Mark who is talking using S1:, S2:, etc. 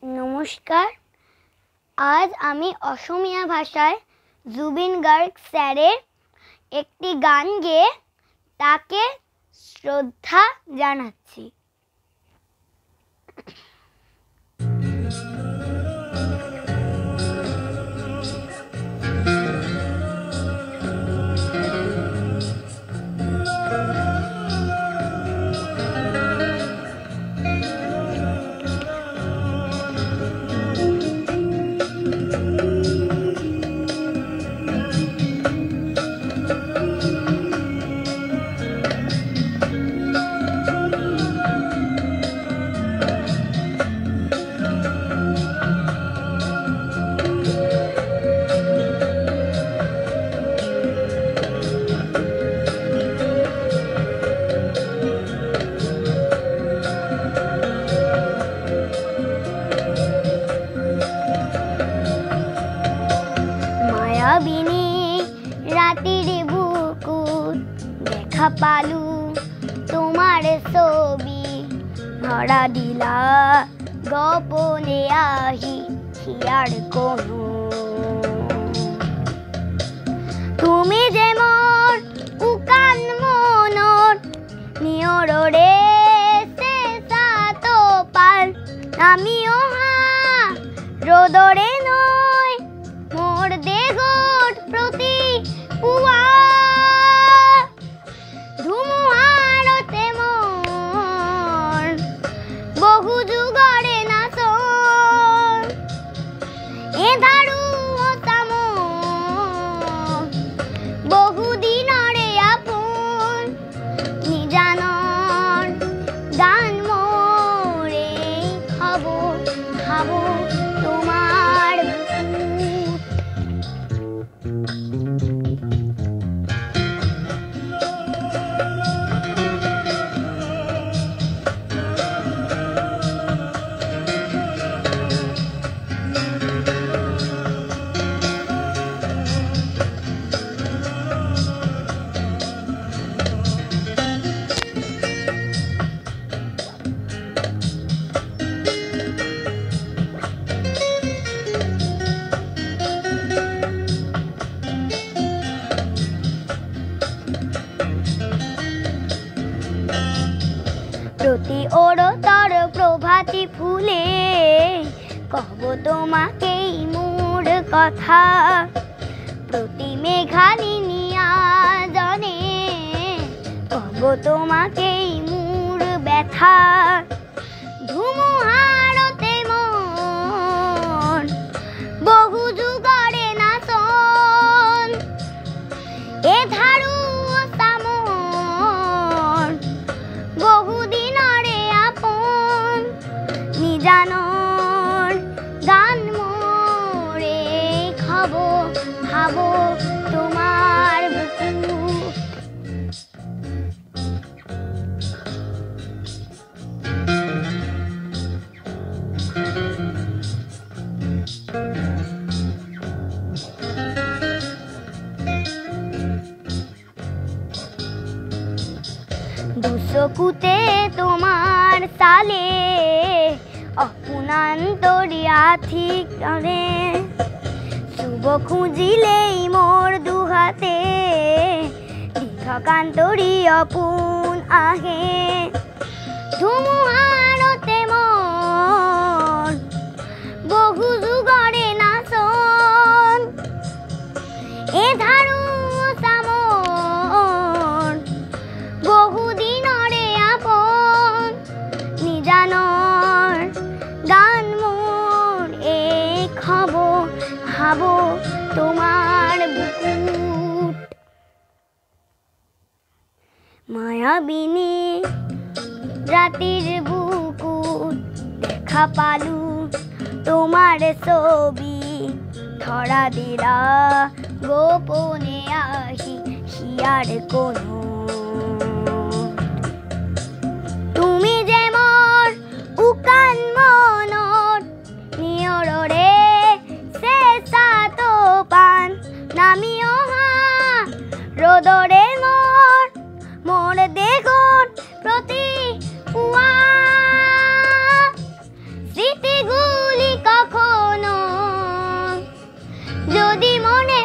S1: নমস্কার। আজ আমি অসমীয়া ভাষায় জুবিন গার্গ স্যারের একটি গান গেয়ে তাকে শ্রদ্ধা জানাচ্ছি। মায়াবিনী রাতির বুকুত দেখা পালু তোমার ছবি, ধরা দিলা গোপনে আহি হিয়ার কোনো। তুমি যে মোর উকান মনত নিয়ররে চেঁচা তো পাল, আমিও হা রোদরে নয় মোর দেহর প্রতি পুয়া। ধুমুহারতে মন বহু যুগরে নাচন, এ ধারু হতাম বহু দিনরে আপন। নিজানন গান মোরে খাবো খাবো তোমার প্রতি ওরতর প্রভাতী ফুলে কহব তোমাকেই মোর কথা। প্রতি মেঘালিনিয়া জনে কহব তোমাকেই মোর ব্যথা। ধুমুহারতে মন বহু যুগরে নাচন, এ ধারু সামন বহু দিনরে আপন। নিজানর গান মোরে খাবো খাবো তোমার বুকুত। দুচকুতে তোমার সালে অপুনান্তরিয়া ঠিক করে, শুভ খুঁজিলেই মোর দুহাতে দীর্ঘকান্তরি অপুন আহে। ধুমুহারতে মন বহু যুগরে নাচন, এ ধারু সামন বহু দিনরে আপন। নিজানর গান মোর এ খাবো খাবো তোমার বুকুট। মায়াবিনী রাতির বুকুত দেখা পালু তোমার ছবি, ধরা দিলা গোপনে আহি হিয়ার কোনো। তুমি যে মোর উকান মনত নিয়ররে চেঁচা তো পান, নামিও হা রোদরে মোর দেহর প্রতি পুয়া। স্মৃতিগুলো মনে